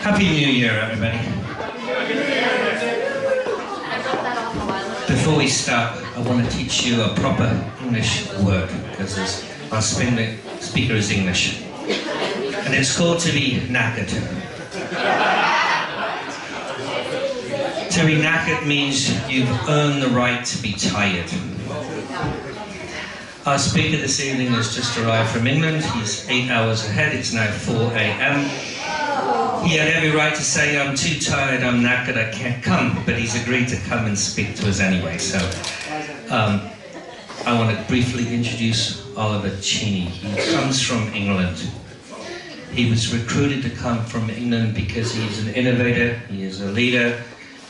Happy New Year, everybody. Before we start, I want to teach you a proper English word, because our speaker is English. And it's called to be knackered. To be knackered means you've earned the right to be tired. Our speaker this evening has just arrived from England. He's 8 hours ahead. It's now 4 a.m. He had every right to say, I'm too tired, I'm knackered, I can't come, but he's agreed to come and speak to us anyway. So I want to briefly introduce Oliver Cheney. He comes from England. He was recruited to come from England because he's an innovator, he is a leader,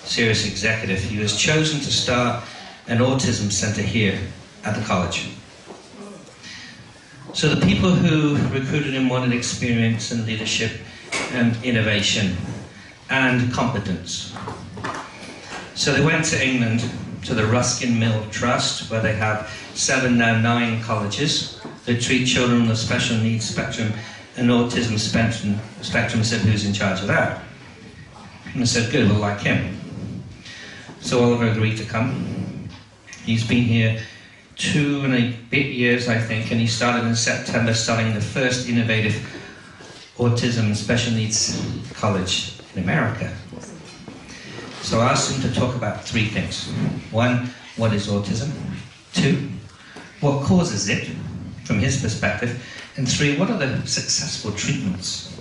serious executive. He was chosen to start an autism center here at the college. So the people who recruited him wanted experience and leadership and innovation and competence. So they went to England, to the Ruskin Mill Trust, where they have 7, now 9 colleges that treat children with special needs spectrum and autism spectrum, said who's in charge of that. And I said, good, we'll like him. So Oliver agreed to come. He's been here 2 and a bit years, I think, and he started in September, starting the first innovative autism and special needs college in America. So I asked him to talk about 3 things. 1, what is autism? 2, what causes it from his perspective? And 3, what are the successful treatments?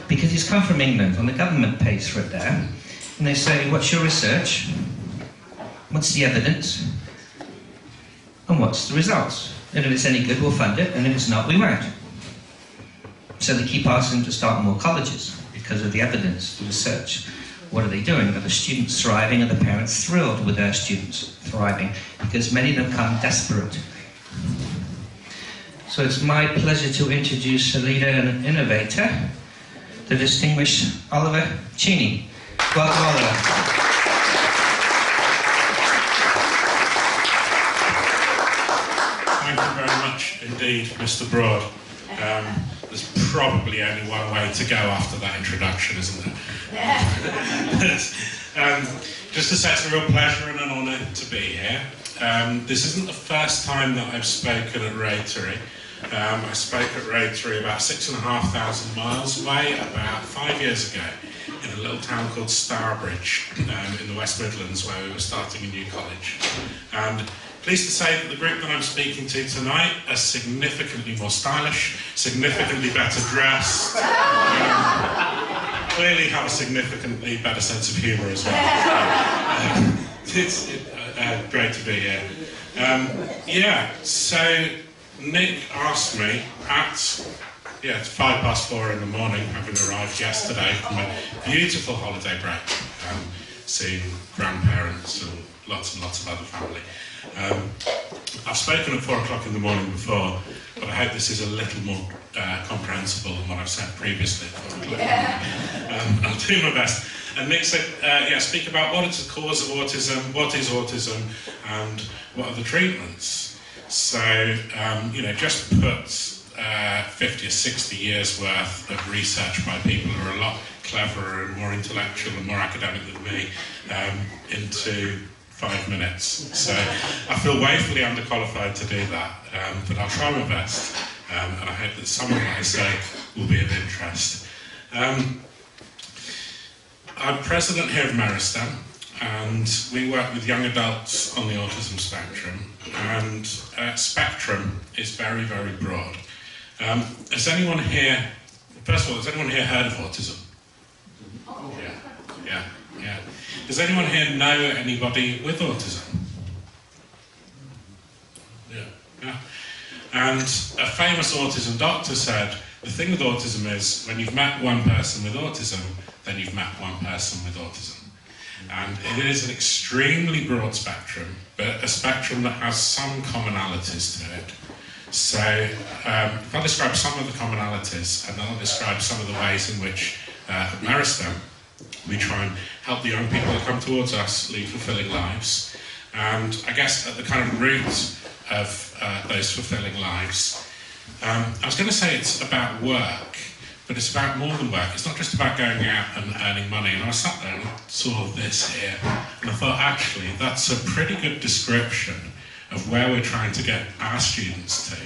Because he's come from England and the government pays for it there. And they say, what's your research? What's the evidence? And what's the results? And if it's any good, we'll fund it, and if it's not, we won't. So they keep asking to start more colleges because of the evidence, the research. What are they doing? Are the students thriving? Are the parents thrilled with their students thriving? Because many of them come desperate. So it's my pleasure to introduce a leader and an innovator, the distinguished Oliver Cheney. Welcome, Oliver. Thank you very much indeed, Mr. Broad. There's probably only one way to go after that introduction, isn't there? Just to say, it's a real pleasure and an honour to be here. This isn't the first time that I've spoken at Rotary. I spoke at Rotary about 6,500 miles away about 5 years ago in a little town called Stourbridge in the West Midlands, where we were starting a new college. And pleased to say that the group that I'm speaking to tonight are significantly more stylish, significantly better dressed, clearly have a significantly better sense of humour as well. It's great to be here. So Nick asked me at, it's 4:05 in the morning, having arrived yesterday from a beautiful holiday break, seeing grandparents and lots of other family. I've spoken at 4 o'clock in the morning before, but I hope this is a little more comprehensible than what I've said previously at 4 o'clock. I'll do my best. And Nick said, speak about what is the cause of autism, what is autism, and what are the treatments. So, just put 50 or 60 years worth of research by people who are a lot cleverer and more intellectual and more academic than me into 5 minutes. So I feel woefully underqualified to do that, but I'll try my best, and I hope that some of what I say will be of interest. I'm president here of Meristem, and we work with young adults on the autism spectrum, and spectrum is very, very broad. Has anyone here, first of all, has anyone here heard of autism? Yeah. Does anyone here know anybody with autism? Yeah. And a famous autism doctor said, the thing with autism is, when you've met one person with autism, then you've met one person with autism. And it is an extremely broad spectrum, but a spectrum that has some commonalities to it. So if I describe some of the commonalities, and then I'll describe some of the ways in which at Meristem we try and help the young people that come towards us lead fulfilling lives. And I guess at the kind of root of those fulfilling lives, I was going to say it's about work, but it's about more than work. It's not just about going out and earning money. And I sat there and saw this here, and I thought, actually, that's a pretty good description of where we're trying to get our students to.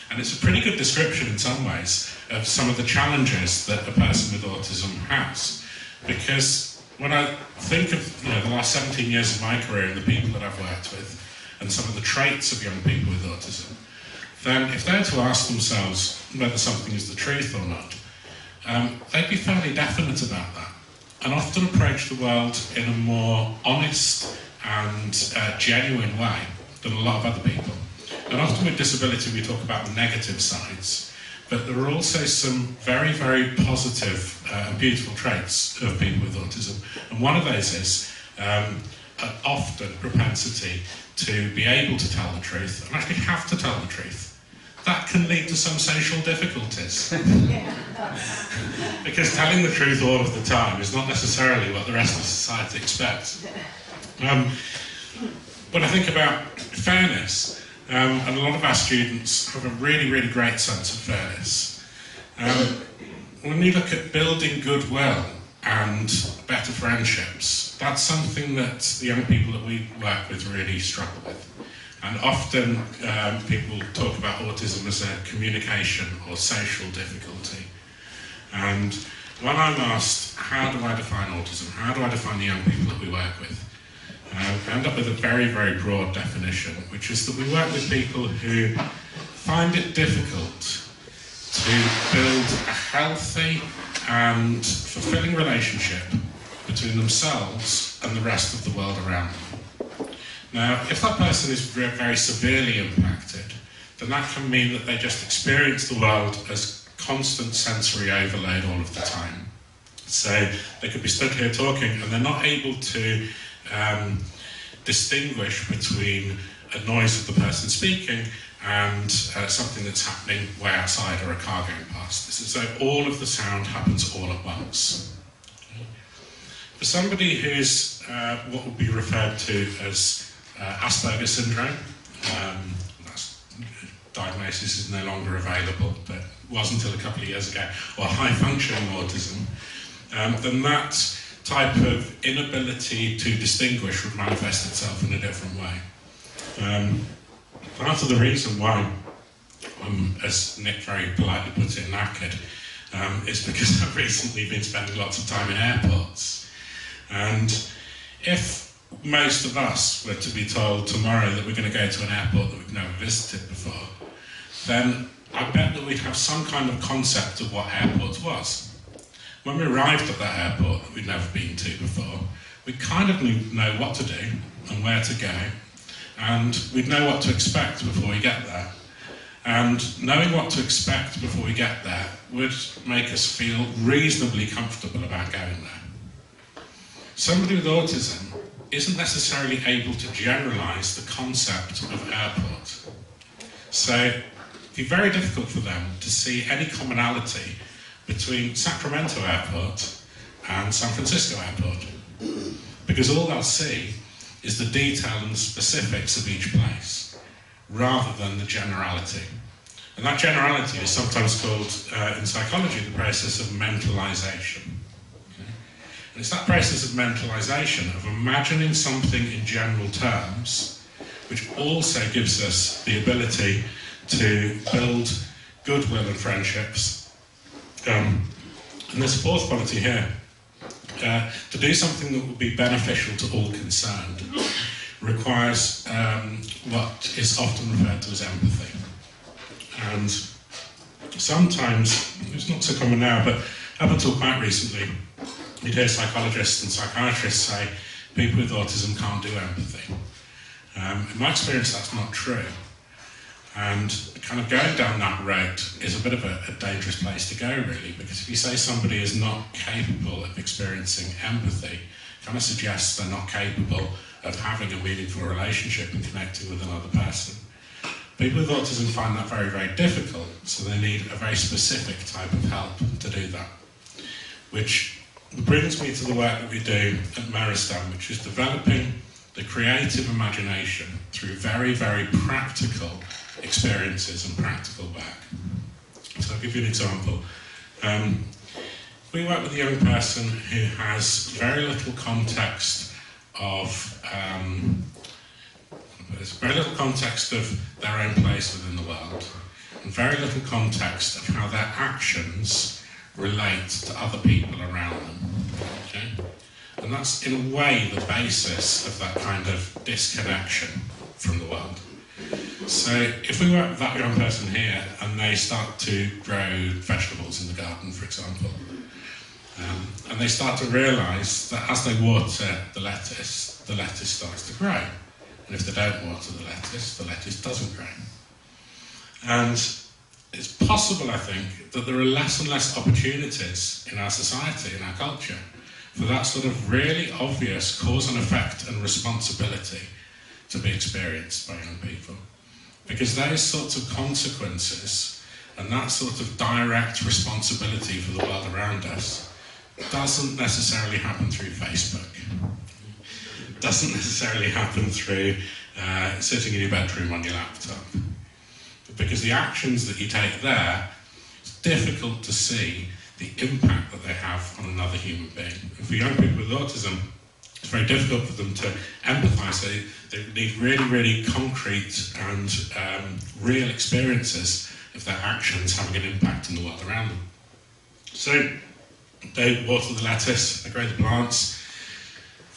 And it's a pretty good description in some ways of some of the challenges that a person with autism has. Because when I think of the last 17 years of my career and the people that I've worked with, and some of the traits of young people with autism, then if they're to ask themselves whether something is the truth or not, they'd be fairly definite about that, and often approach the world in a more honest and genuine way than a lot of other people. And often with disability we talk about the negative sides, but there are also some very, very positive and beautiful traits of people with autism. And one of those is an often propensity to be able to tell the truth, and actually have to tell the truth. That can lead to some social difficulties. Because telling the truth all of the time is not necessarily what the rest of society expects. When I think about fairness, and a lot of our students have a really, really great sense of fairness. When you look at building goodwill and better friendships, that's something that the young people that we work with really struggle with. And often people talk about autism as a communication or social difficulty. And when I'm asked, how do I define autism? How do I define the young people that we work with? I end up with a very, very broad definition, which is that we work with people who find it difficult to build a healthy and fulfilling relationship between themselves and the rest of the world around them. Now, if that person is very severely impacted, then that can mean that they just experience the world as constant sensory overload all of the time. So they could be stood here talking and they're not able to distinguish between a noise of the person speaking and something that's happening way outside or a car going past. So all of the sound happens all at once. For somebody who's what would be referred to as Asperger's syndrome, that's diagnosis is no longer available, but was until a couple of years ago, or high functioning autism, then that type of inability to distinguish would manifest itself in a different way. Part of the reason why I'm, as Nick very politely puts it, knackered, is because I've recently been spending lots of time in airports. And if most of us were to be told tomorrow that we're going to go to an airport that we've never visited before, then I bet that we'd have some kind of concept of what airports was. When we arrived at that airport that we'd never been to before, we kind of know what to do and where to go, and we'd know what to expect before we get there. And knowing what to expect before we get there would make us feel reasonably comfortable about going there. Somebody with autism isn't necessarily able to generalise the concept of airport. So it'd be very difficult for them to see any commonality between Sacramento Airport and San Francisco Airport, because all they'll see is the detail and the specifics of each place, rather than the generality. And that generality is sometimes called, in psychology, the process of mentalisation. Okay? And it's that process of mentalisation, of imagining something in general terms, which also gives us the ability to build goodwill and friendships. And there's a fourth quality here. To do something that will be beneficial to all concerned requires what is often referred to as empathy. And sometimes, it's not so common now, but up until quite recently, you'd hear psychologists and psychiatrists say people with autism can't do empathy. In my experience, that's not true. And kind of going down that road is a bit of a dangerous place to go, really, because if you say somebody is not capable of experiencing empathy, it kind of suggests they're not capable of having a meaningful relationship and connecting with another person. People with autism find that very, very difficult, so they need a very specific type of help to do that. Which brings me to the work that we do at Meristem, which is developing the creative imagination through very, very practical experiences and practical work. So I'll give you an example. we work with a young person who has very little context of their own place within the world, and very little context of how their actions relate to other people around them. Okay? And that's in a way the basis of that kind of disconnection from the world. So if we work with that young person here and they start to grow vegetables in the garden, for example, and they start to realise that as they water the lettuce starts to grow. And if they don't water the lettuce doesn't grow. And it's possible, I think, that there are less and less opportunities in our society, in our culture, for that sort of really obvious cause and effect and responsibility to be experienced by young people. Because those sorts of consequences and that sort of direct responsibility for the world around us doesn't necessarily happen through Facebook. It doesn't necessarily happen through sitting in your bedroom on your laptop. Because the actions that you take there, it's difficult to see the impact that they have on another human being. And for young people with autism, it's very difficult for them to empathise. They need really, really concrete and real experiences of their actions having an impact in the world around them. So they water the lettuce, they grow the plants,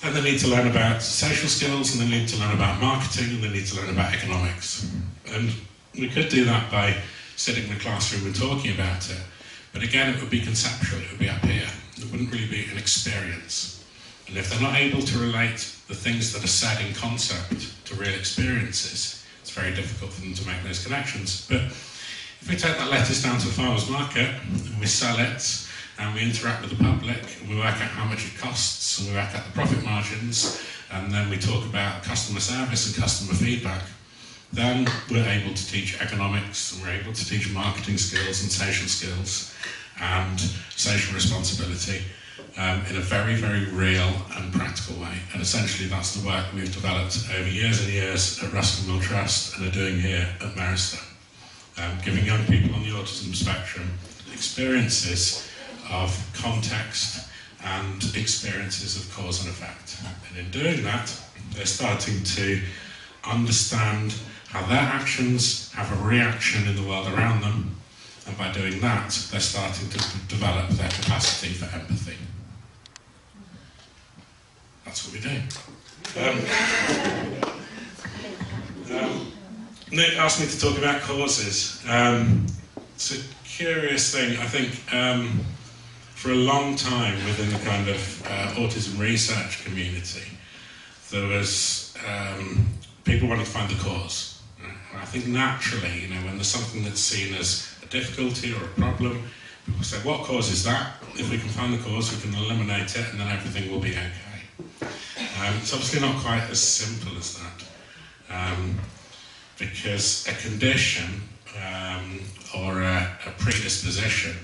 and they need to learn about social skills, and they need to learn about marketing, and they need to learn about economics. And we could do that by sitting in a classroom and talking about it, but again it would be conceptual, it would be up here. It wouldn't really be an experience. And if they're not able to relate the things that are said in concept to real experiences, it's very difficult for them to make those connections. But if we take that lettuce down to a farmer's market and we sell it, and we interact with the public, and we work out how much it costs, and we work out the profit margins, and then we talk about customer service and customer feedback, then we're able to teach economics, and we're able to teach marketing skills and social skills and social responsibility in a very, very real and practical way. And essentially that's the work we've developed over years and years at Ruskin Mill Trust and are doing here at Maristone, giving young people on the autism spectrum experiences of context and experiences of cause and effect. And in doing that, they're starting to understand how their actions have a reaction in the world around them, and by doing that, they're starting to develop their capacity for empathy. That's what we do. Nick asked me to talk about causes. It's a curious thing, I think. For a long time within the kind of autism research community, there was people wanting to find the cause. Right? And I think naturally, when there's something that's seen as a difficulty or a problem, people say, what causes that? If we can find the cause, we can eliminate it, and then everything will be okay. It's obviously not quite as simple as that, because a condition or a predisposition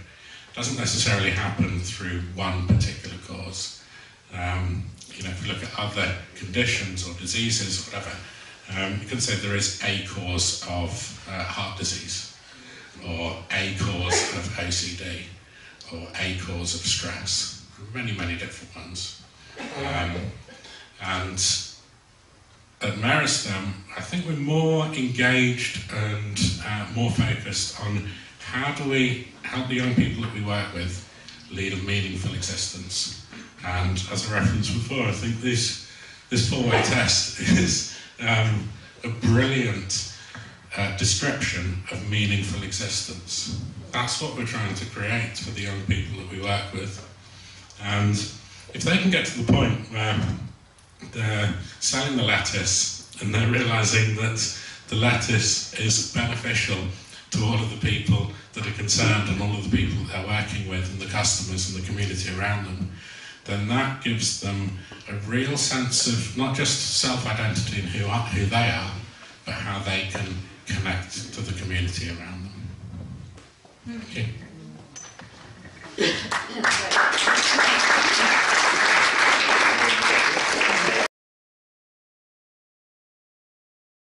doesn't necessarily happen through one particular cause. If you look at other conditions or diseases or whatever, you can say there is a cause of heart disease, or a cause of OCD, or a cause of stress. Many, many different ones. And at Maristone, I think we're more engaged and more focused on how do we help the young people that we work with lead a meaningful existence. And as I referenced before, I think this four-way test is a brilliant description of meaningful existence. That's what we're trying to create for the young people that we work with. And if they can get to the point where they're selling the lettuce and they're realising that the lettuce is beneficial to all of the people that are concerned and all of the people that they're working with and the customers and the community around them, then that gives them a real sense of not just self-identity and who they are, but how they can connect to the community around them. Okay.